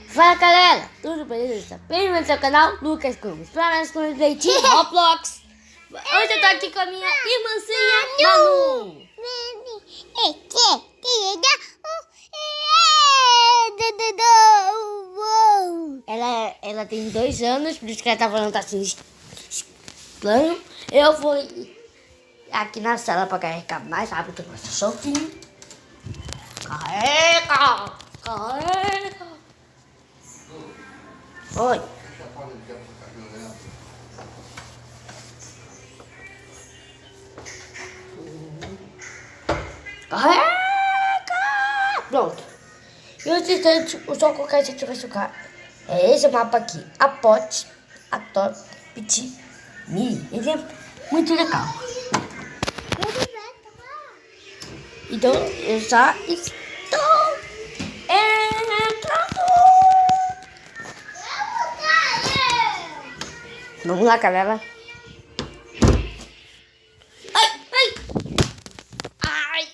Fala galera, tudo beleza? Bem-vindo ao seu canal Lucas Gomes, para mais com o leitinho Roblox. Hoje eu tô aqui com a minha irmãzinha Manu. Ela tem 2 anos, por isso que ela tá falando assim estranho. Eu vou aqui na sala para carregar mais rápido o nosso soquinho. Carrega! Oi. Carrega! Pronto. E o instante, o soco que a gente vai jogar é esse mapa aqui. A Pot, a Top, Pit, Me. Ele é muito legal. Então, eu já estou entrando. Vamos lá, galera. Ai.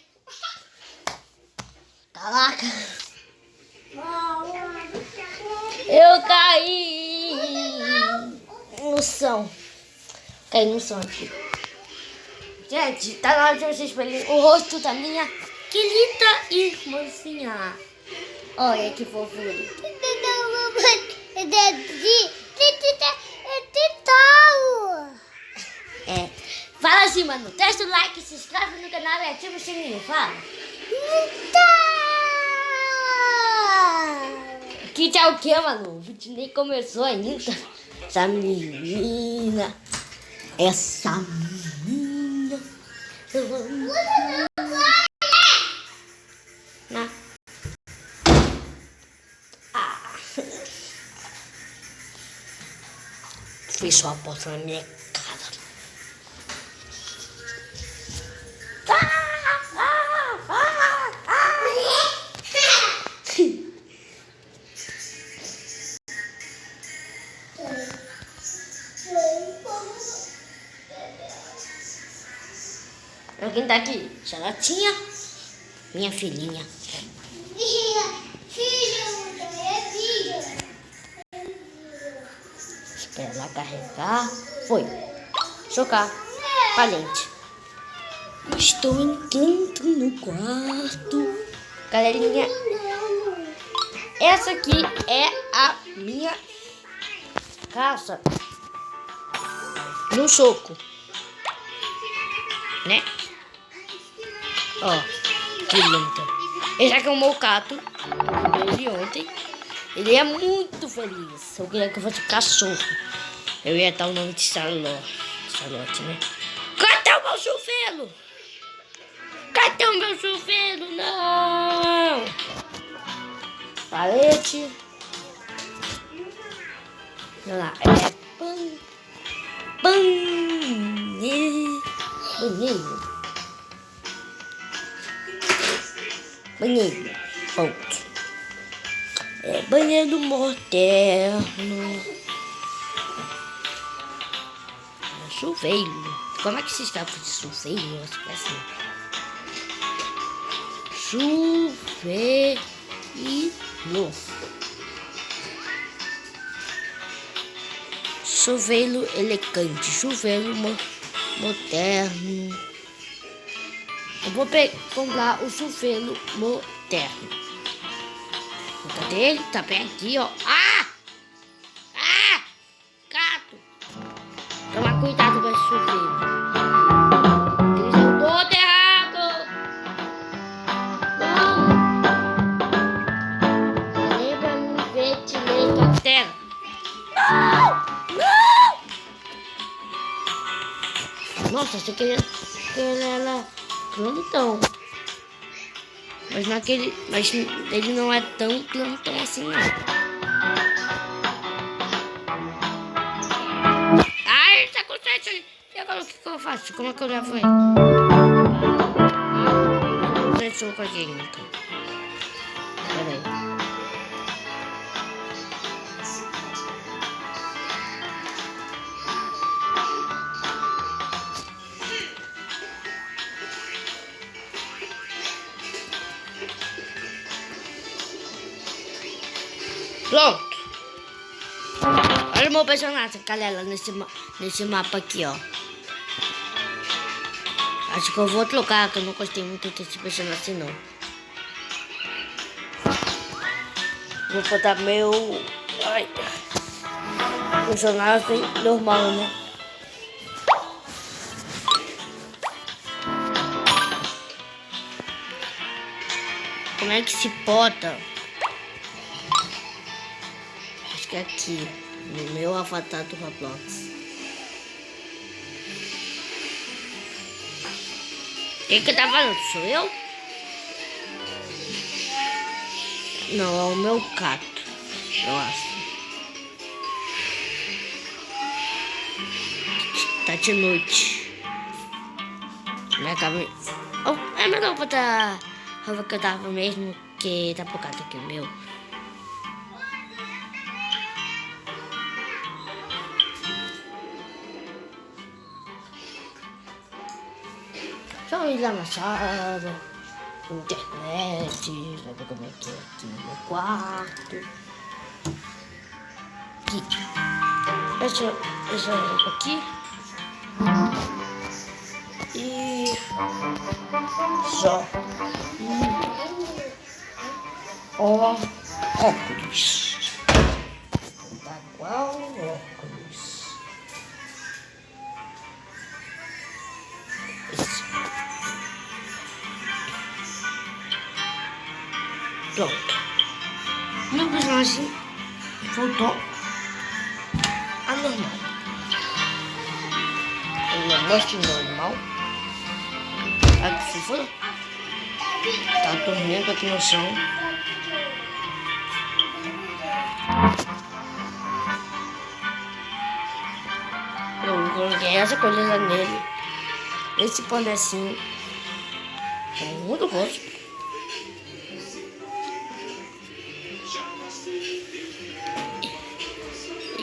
Caraca. Eu caí no chão. Caí no chão aqui. Gente, tá na hora de vocês verem o rosto da minha querida irmãzinha. Olha que fofura. Fala assim, mano. Deixa o like, se inscreve no canal e ativa o sininho. Fala. Que tá o que, mano? O vídeo nem começou ainda. Essa menina. Fechou a porta na minha cara. Quem tá aqui? Charlotinha, minha filhinha. Espera ela carregar. Foi. Chocar. Valente. Estou entrando no quarto. Galerinha, essa aqui é a minha casa. No soco. Né? Ó, que linda. Ele já acalmou o Cato desde ontem. Ele é muito feliz. Eu queria que eu fosse cachorro. Eu ia dar o nome de Charlotte, né? Cadê o meu chuveiro? Cadê o meu chuveiro? Não! Palete. Olha lá. É banheiro. Ponto. É banheiro moderno. Chuveiro. Como é que se escreve de chuveiro? Eu acho que é assim. Chuveiro. Chuveiro elegante. Chuveiro moderno. Eu vou comprar o chuveiro moderno. Cadê ele? Tá bem aqui, ó. Gato! Toma cuidado com esse chuveiro. Eles são todos errados. Não! Lembra no ventilador da terra. Não! Nossa, você queria ela plantão. Mas ele não é tão plantão assim, não. Ai, tá com sede. E agora o que eu faço? Como é que eu levo ele? Deixa eu fazer então. Peraí. Pronto. Olha o meu personagem, galera, nesse mapa aqui, ó. Acho que eu vou trocar, que eu não gostei muito desse personagem, não. Vou botar meu... Ai... personagem normal, né? Como é que se bota? Acho que é aqui, no meu avatar do Roblox. Quem que tá falando? Sou eu? Não, é o meu gato, eu acho. Tá de noite. Minha cama... Oh, é melhor botar roupa que eu tava mesmo, que tá por causa aqui, meu. Só ir lá na sala, internet, sabe como é que é aqui no meu quarto. Aqui. Essa roupa aqui. E só. Ó, óculos. Tá qual óculos? Esse. Pronto. Meu personagem voltou a normal. Eu não gosto de normal. Aqui se for. Tá dormindo aqui no chão. Eu coloquei essa coisa nele. Esse pandecinho. É muito gosto.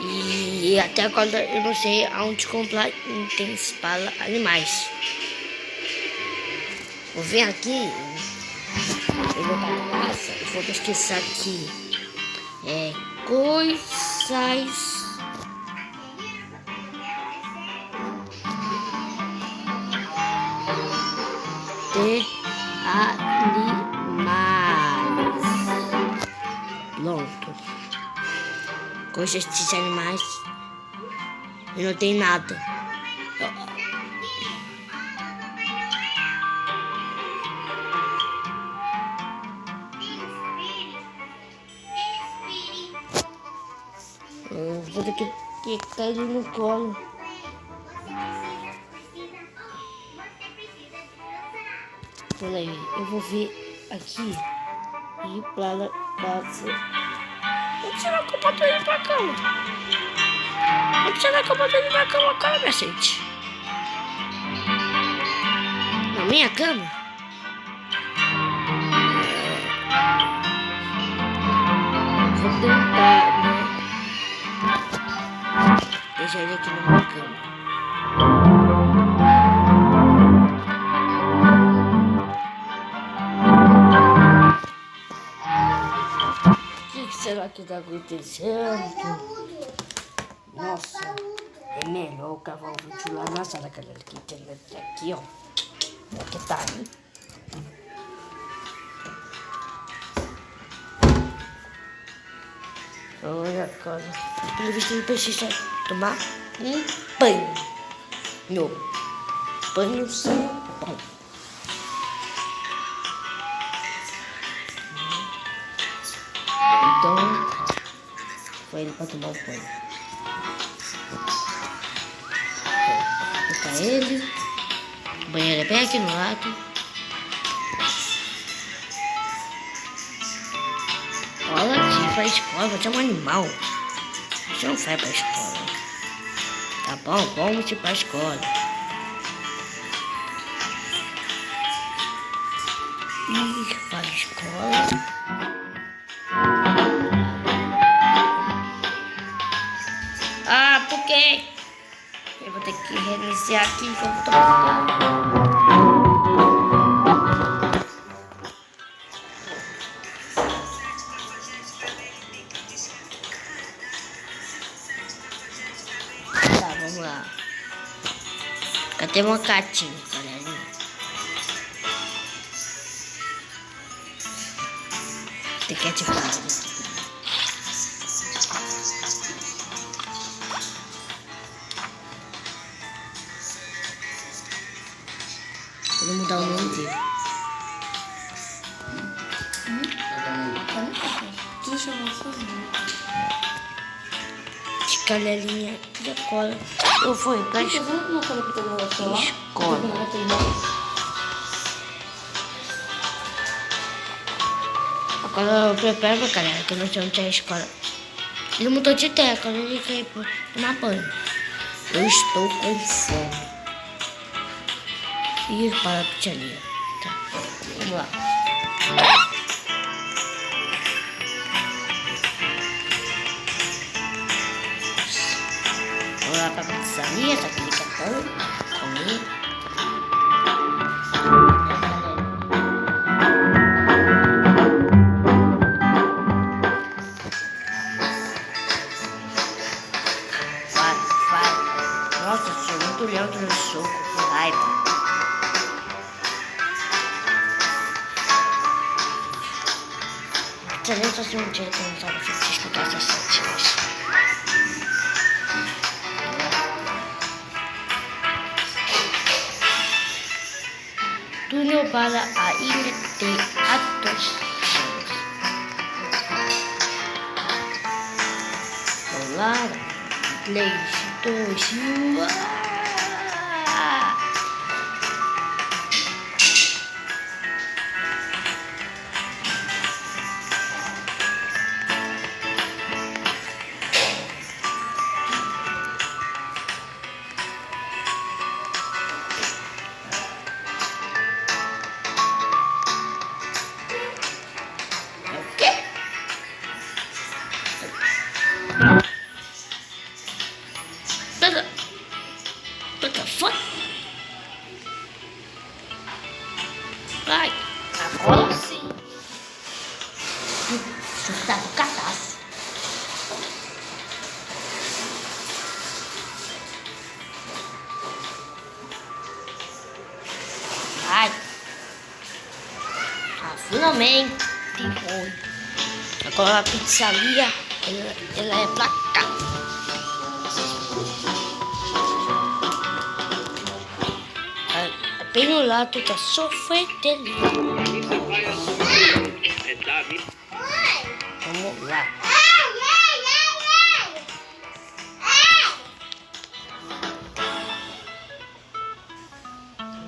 E até agora eu não sei aonde comprar itens para animais. Vou vir aqui. Eu vou para casa e vou pesquisar aqui. Coisas de animais. Pronto. Coisas de animais. E não tem nada. Vou ter que cair no colo. Peraí, eu vou ver aqui. E para casa. Onde será que eu boto ele pra cama? Onde será que eu boto ele na cama, cara, minha gente? Na minha cama? Vou tentar, né? Deixa ele aqui na minha cama. O que será que tá acontecendo? Nossa, é melhor eu cavar o vídeo lá na sala, galera. Que internet aqui, ó. Aqui tá, hein? Olha, cara. Pelo visto, ele precisa tomar um banho. No banho sem pão. Então, foi ele pra tomar o banho. Vou colocar ele. O banheiro é bem aqui no lado. Olha aqui, pra escola, você é um animal. Você não vai pra escola. Tá bom, vamos ir pra escola. Ih, para a escola. Ah, por quê? Eu vou ter que reiniciar aqui, que eu vou tomar. Vamos lá. Cadê uma catinha, galerinha? Tem que ativar. Vou mudar o nome dele. Tu chamou sozinho. Galerinha da cola. Eu fui pra escola. Agora eu preparo pra galera, que eu não sei onde é a escola. Ele mudou de tecla, ele quer ir tomar banho. Eu estou com fome. E para a pizzaria. Tá, vamos lá. Vamos lá pra pizzaria, tá aquele cartão. Comer. Nossa, sou muito lento no soco, com raiva. Pizzaria só se um dia que eu não tava se escutar essas sentidas. Túnel para a ilha de Atos. Vamos lá. 3, 2, 1. What the fuck? Ai, agora sim. Isso tá no cadastro. Ai. Ah, finalmente. Foi. Agora a pizzaria, ela é pra cá. Bem no lado da sorveteria. Vamos lá.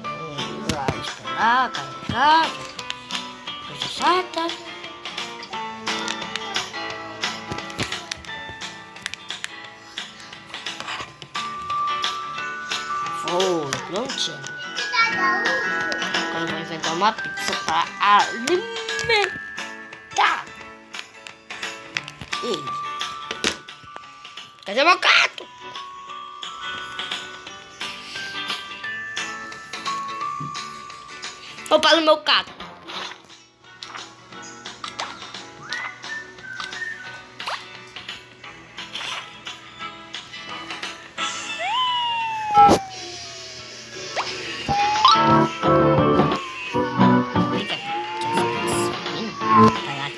Vamos lá esperar, carregar. Coisa chata. Foi, prontinho. Agora eu vou inventar uma pizza para alimentar ele. Cadê meu gato? Roubaram meu gato.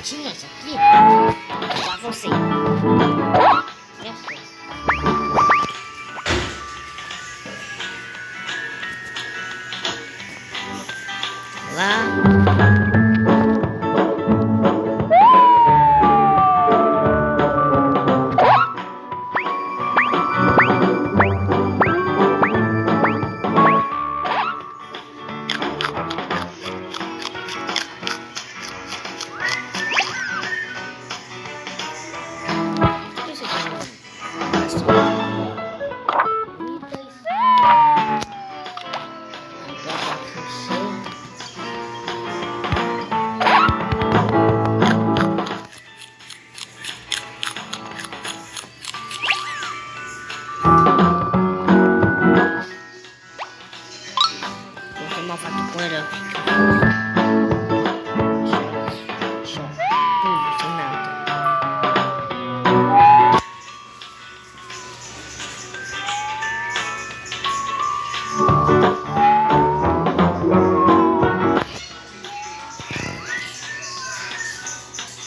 Tinha isso aqui, já você. Lá. Isso aqui.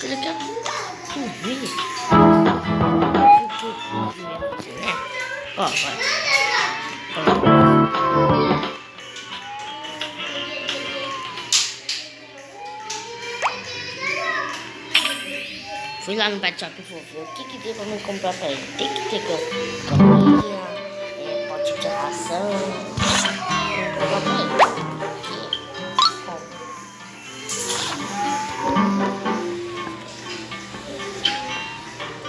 Ele quer dormir. Ó, vai. Fui lá no Pet Shop e vou ver o que tem pra me comprar pra ele. Tem que ter caminha, pote de ração. Vou comprar pra ele.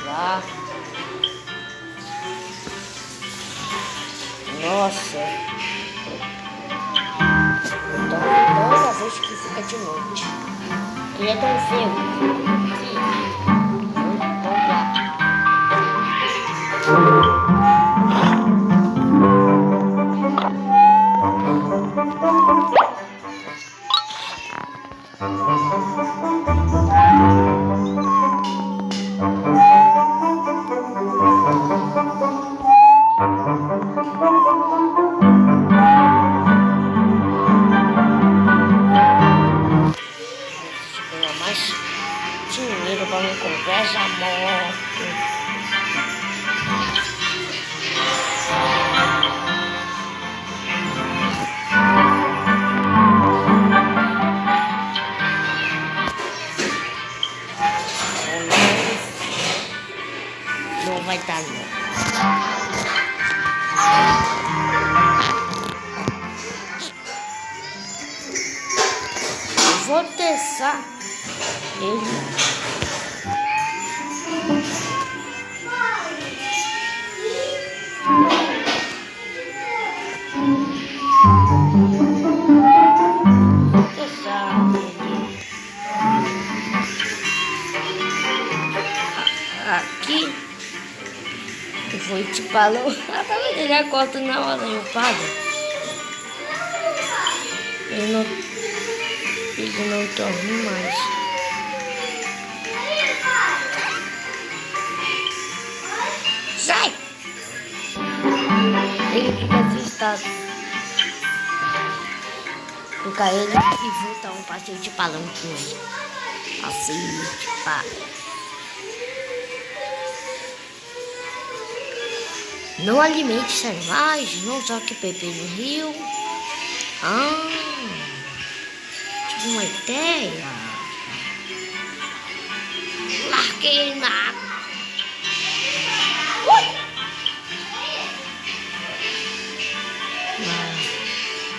Lá. Nossa. Então, toda vez que fica de noite. Ele é tão feio. Mais dinheiro para me comprar essa moto. Não vai estar não. Vou testar ele. Aqui eu vou te falar. Tá vendo? Ele acorda na hora eu pago. Ele não dorme mais. Sai! Ele fica assustado. Fica ele e vou dar um passeio de palanque. Passeio de palanque. Não alimente os animais, não jogue bebê no rio. Tive uma ideia. Larguei ele na água.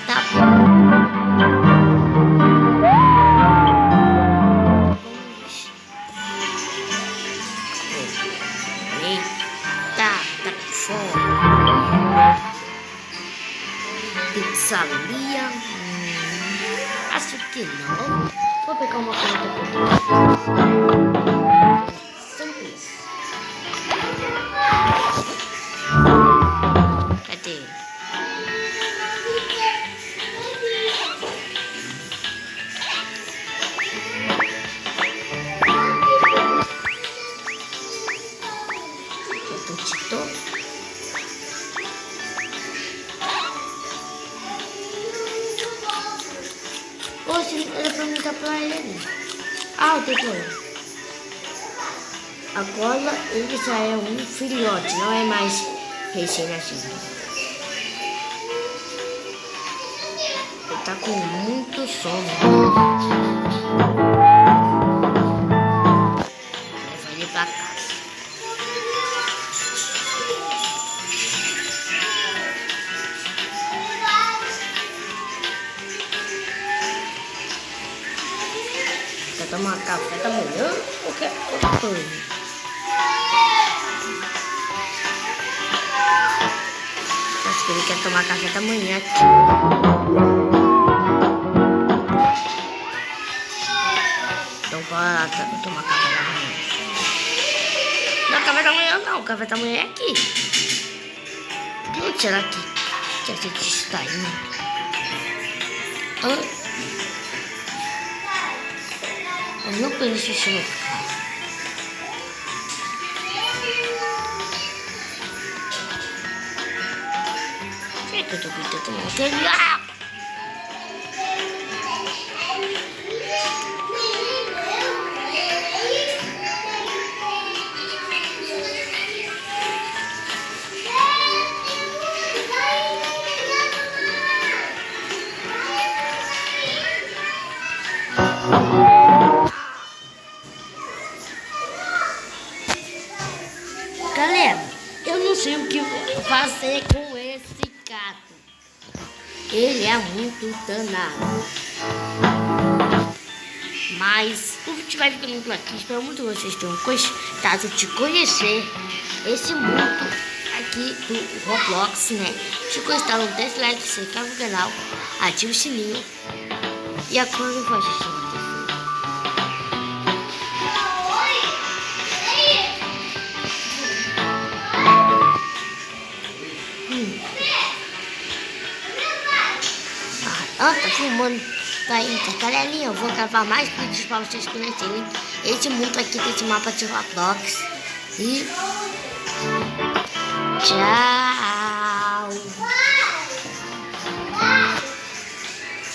Tá bom. Tá com fome. Pizzaria. Acho que não. Vou pegar uma coisa. Cadê? Poxa, era pra perguntar pra ele. O doutor. Agora ele já é um filhote, não é mais recém-nascido. Ele tá com muito sono. Leva ele pra casa. Quer tomar café da manhã ou quer outra coisa? Acho que ele quer tomar café da manhã aqui. Então bora tomar café da manhã. Não, café da manhã não, café da manhã é aqui. Onde será que a gente está indo? Eu não conheço esse lugar. Que eu tô gritando muito. Galera, eu não sei o que fazer com esse gato. Ele é muito danado. Mas o vídeo vai ficando por aqui. Espero muito que vocês tenham gostado de conhecer esse mundo aqui do Roblox, né? Se gostaram, deixe like, se inscreva no canal, ative o sininho. E agora eu vou assistir. Tá filmando. Tá aí, tá, galerinha, eu vou gravar mais vídeos pra vocês conhecerem esse mundo aqui desse mapa de Roblox. E tchau.